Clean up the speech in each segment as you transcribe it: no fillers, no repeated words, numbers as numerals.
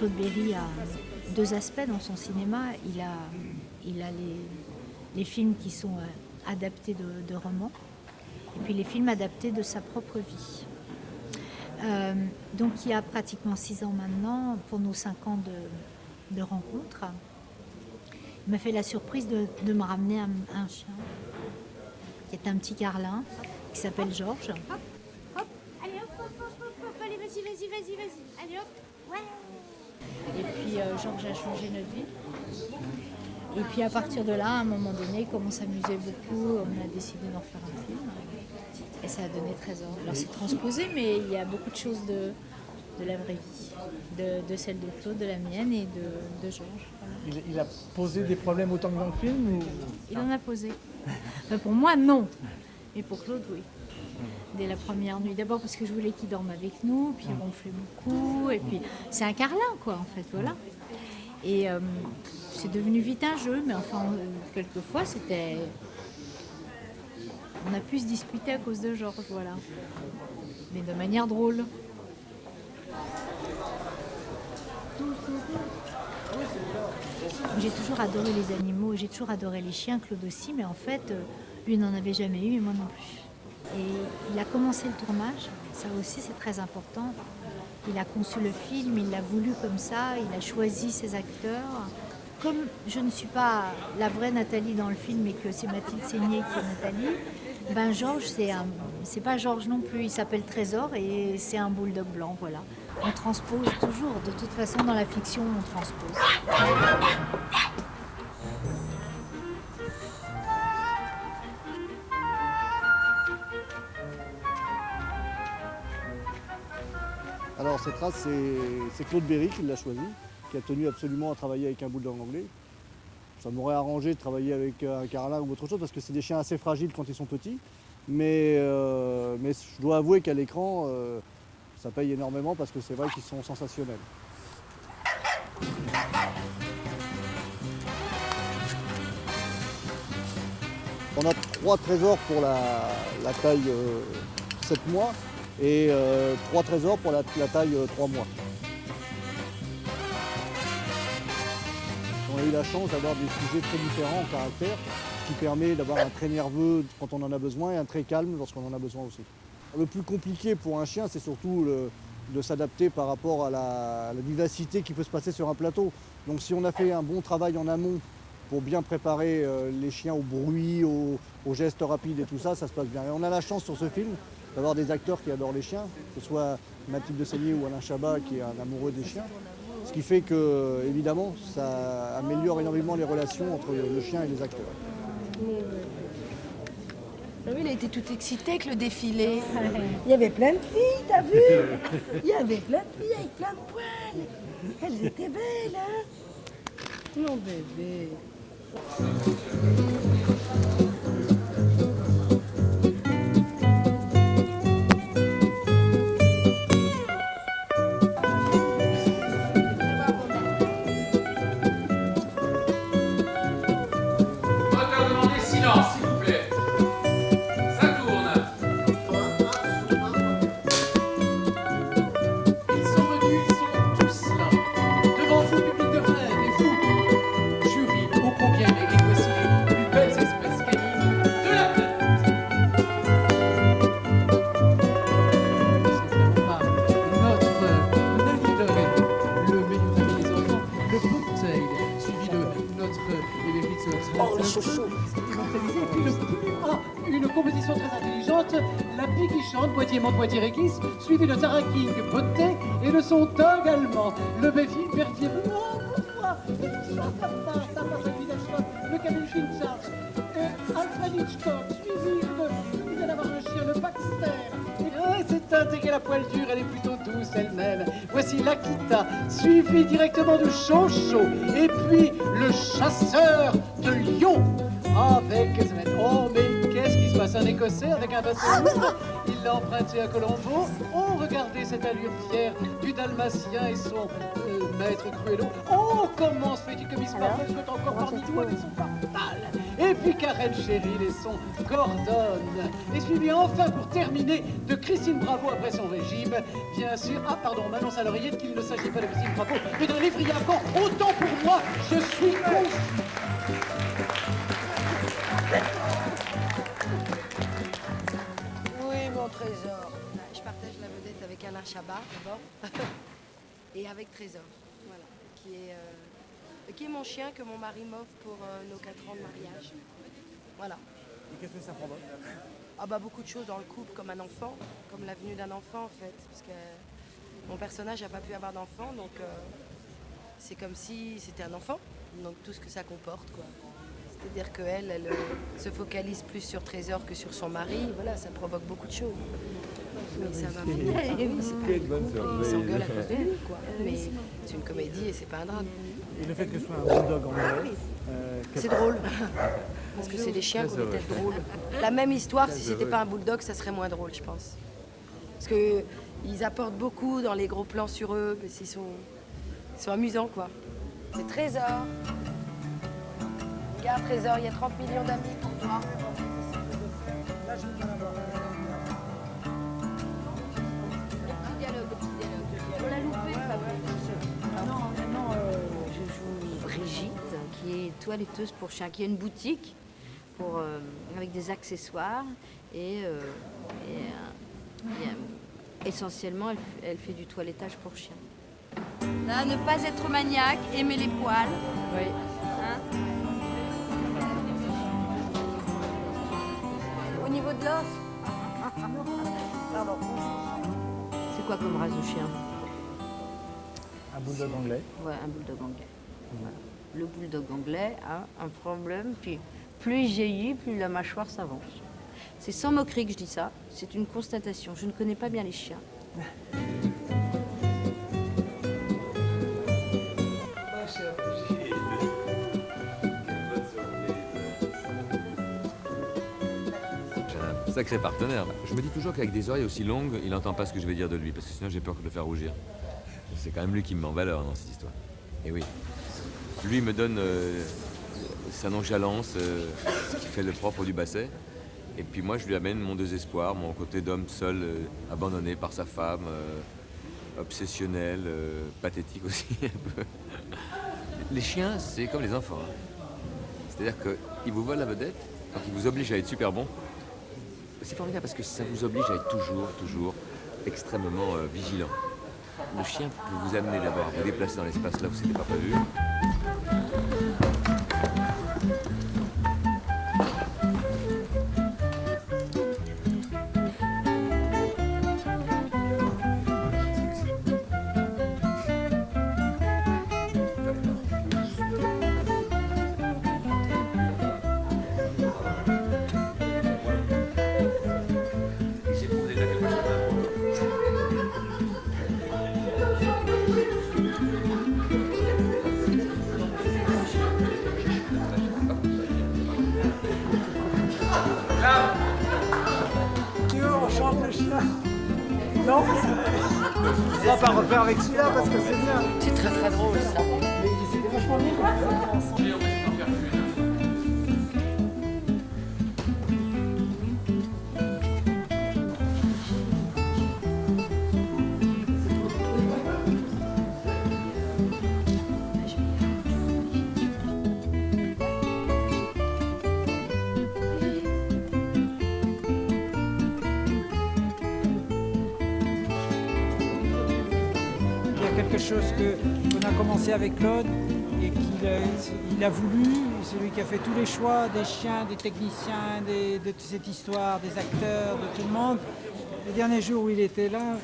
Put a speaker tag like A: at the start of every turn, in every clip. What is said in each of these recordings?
A: Claude Berry a deux aspects dans son cinéma. Il a les films qui sont adaptés de romans, et puis les films adaptés de sa propre vie. Donc il y a pratiquement 6 ans maintenant, pour nos 5 ans de rencontre, il m'a fait la surprise de me ramener un chien, qui est un petit carlin, qui s'appelle Georges.
B: Hop, hop, allez hop, allez vas-y, allez hop, ouais.
A: Et puis Georges a changé notre vie. Et puis à partir de là, à un moment donné, comme on s'amusait beaucoup, on a décidé d'en faire un film. Et ça a donné Trésor. Alors c'est transposé, mais il y a beaucoup de choses de la vraie vie, de celle de Claude, de la mienne et de Georges. Voilà.
C: Il a posé des problèmes autant que dans le film ou...
A: Il en a posé. Enfin, pour moi, non. Mais pour Claude, oui. Dès la première nuit. D'abord parce que je voulais qu'il dorme avec nous, puis il ronflait beaucoup. Et puis c'est un carlin, quoi, en fait, voilà. Et c'est devenu vite un jeu, mais enfin, quelquefois, c'était... On a pu se disputer à cause de Georges, voilà. Mais de manière drôle. J'ai toujours adoré les animaux, j'ai toujours adoré les chiens, Claude aussi, mais en fait, lui n'en avait jamais eu et moi non plus. Et il a commencé le tournage, ça aussi c'est très important. Il a conçu le film, il l'a voulu comme ça, il a choisi ses acteurs. Comme je ne suis pas la vraie Nathalie dans le film et que c'est Mathilde Seigné qui est Nathalie, ben Georges, c'est pas Georges non plus, il s'appelle Trésor et c'est un bulldog blanc, voilà. On transpose toujours, de toute façon dans la fiction on transpose.
D: Alors cette race, c'est Claude Berry qui l'a choisi, qui a tenu absolument à travailler avec un bulldog anglais. Ça m'aurait arrangé de travailler avec un carlin ou autre chose parce que c'est des chiens assez fragiles quand ils sont petits. Mais je dois avouer qu'à l'écran, ça paye énormément parce que c'est vrai qu'ils sont sensationnels. On a 3 trésors pour la taille 7 mois et 3 trésors pour la taille 3 mois. On a eu la chance d'avoir des sujets très différents en caractère, ce qui permet d'avoir un très nerveux quand on en a besoin et un très calme lorsqu'on en a besoin aussi. Le plus compliqué pour un chien, c'est surtout de s'adapter par rapport à la vivacité qui peut se passer sur un plateau. Donc si on a fait un bon travail en amont pour bien préparer les chiens au bruit, aux gestes rapides et tout ça, ça se passe bien. Et on a la chance sur ce film d'avoir des acteurs qui adorent les chiens, que ce soit Mathilde Seigné ou Alain Chabat qui est un amoureux des chiens. Ce qui fait que, évidemment, ça améliore énormément les relations entre le chien et les acteurs.
E: Oui, il a été tout excité avec le défilé.
F: Il y avait plein de filles, t'as vu? Il y avait plein de filles avec plein de poils. Elles étaient belles, hein? Mon bébé.
G: Une composition très intelligente, la pie qui chante, Poitiers réquisse, suivi de Taraking, Beauté et de son dog allemand, le Béfil, Berthier, pourquoi? Et tout ça, ça passe avec Vidal Scott, le Capuchin Charles, Alfred Hitchcock, suivi de d'avoir un chien, le Baxter. C'est intégré la poil dure, elle est plutôt douce elle-même. Voici l'Akita, suivi directement de Chocho, et puis le chasseur de Lyon, avec... Oh, mais qu'est-ce qui se face un Écossais avec un bassin lourd. Il l'a emprunté à Colombo. Oh, regardez cette allure fière du Dalmatien et son maître Cruello. Oh, comment se fait-il que Miss Marple soit encore parmi nous avec son fartal? Et puis Karen Cheryl et son Gordon. Et suivi enfin, pour terminer, de Christine Bravo après son régime. Bien sûr, ah pardon, on m'annonce à l'oreillette qu'il ne s'agit pas de Christine Bravo, mais d'un lévrier afghan. Autant pour moi, je suis con.
F: Oui, mon trésor. Je partage la vedette avec Alain Chabat, d'abord. Et avec Trésor, voilà. Qui est mon chien que mon mari m'offre pour nos 4 ans de mariage. Voilà.
C: Et qu'est-ce que ça provoque?
F: Ah bah beaucoup de choses dans le couple, comme un enfant, comme la venue d'un enfant en fait. Parce que mon personnage n'a pas pu avoir d'enfant, donc c'est comme si c'était un enfant. Donc tout ce que ça comporte, quoi. C'est-à-dire qu'elle, elle se focalise plus sur Trésor que sur son mari. Voilà, ça provoque beaucoup de choses. Mais ça va finir. C'est pas il s'engueule à cause de lui, quoi. Mais c'est une comédie et c'est pas un drame.
C: Et le fait que ce soit un bulldog anglais,
F: C'est drôle. Parce que c'est des chiens qui ont des têtes drôles. La même histoire, si c'était pas un bulldog, ça serait moins drôle, je pense. Parce que ils apportent beaucoup dans les gros plans sur eux, mais ils sont amusants, quoi. C'est Trésor. Regarde, Trésor, il y a 30 millions d'amis pour toi.
B: On l'a loupé, je joue Brigitte, qui est toiletteuse pour chiens, qui a une boutique avec des accessoires et essentiellement, elle fait du toilettage pour chiens. Là, ne pas être maniaque, aimer les poils. Oui. Hein? Au niveau de l'os. C'est quoi comme race de chien?
C: un bulldog anglais.
B: Ouais, un bulldog anglais. Voilà. Le bulldog anglais a un problème, puis plus il vieillit, plus la mâchoire s'avance. C'est sans moquerie que je dis ça, c'est une constatation. Je ne connais pas bien les chiens.
H: J'ai un sacré partenaire. Je me dis toujours qu'avec des oreilles aussi longues, il n'entend pas ce que je vais dire de lui, parce que sinon j'ai peur de le faire rougir. C'est quand même lui qui me met en valeur dans cette histoire. Et oui. Lui me donne sa nonchalance, ce qui fait le propre du basset. Et puis moi, je lui amène mon désespoir, mon côté d'homme seul, abandonné par sa femme, obsessionnel, pathétique aussi un peu. Les chiens, c'est comme les enfants. Hein. C'est-à-dire qu'ils vous volent la vedette, donc ils vous obligent à être super bons. C'est formidable parce que ça vous oblige à être toujours extrêmement vigilant. Le chien peut vous amener d'abord à vous déplacer dans l'espace là où c'était pas prévu.
C: Non, on va pas refaire avec celui-là parce que c'est bien.
F: C'est très très drôle ça.
C: Mais c'était vachement bien quoi. Quelque chose qu'on a commencé avec Claude et qu'il a voulu, celui qui a fait tous les choix des chiens, des techniciens, de cette histoire, des acteurs, de tout le monde. Les derniers jours où il était là,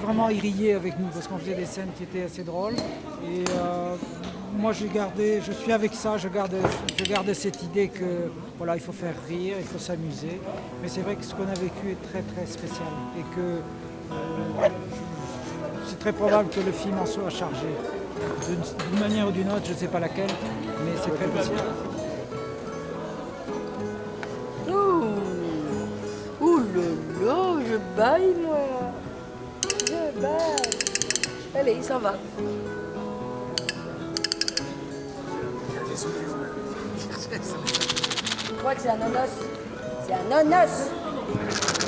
C: vraiment il riait avec nous parce qu'on faisait des scènes qui étaient assez drôles. Et moi je suis avec ça, je garde cette idée que voilà, il faut faire rire, il faut s'amuser. Mais c'est vrai que ce qu'on a vécu est très très spécial et que c'est très probable que le film en soit chargé. D'une manière ou d'une autre, je ne sais pas laquelle, mais c'est très possible.
F: bye, moi. Je bye. Allez, il s'en va. Je crois que c'est un nonos. C'est un nonos.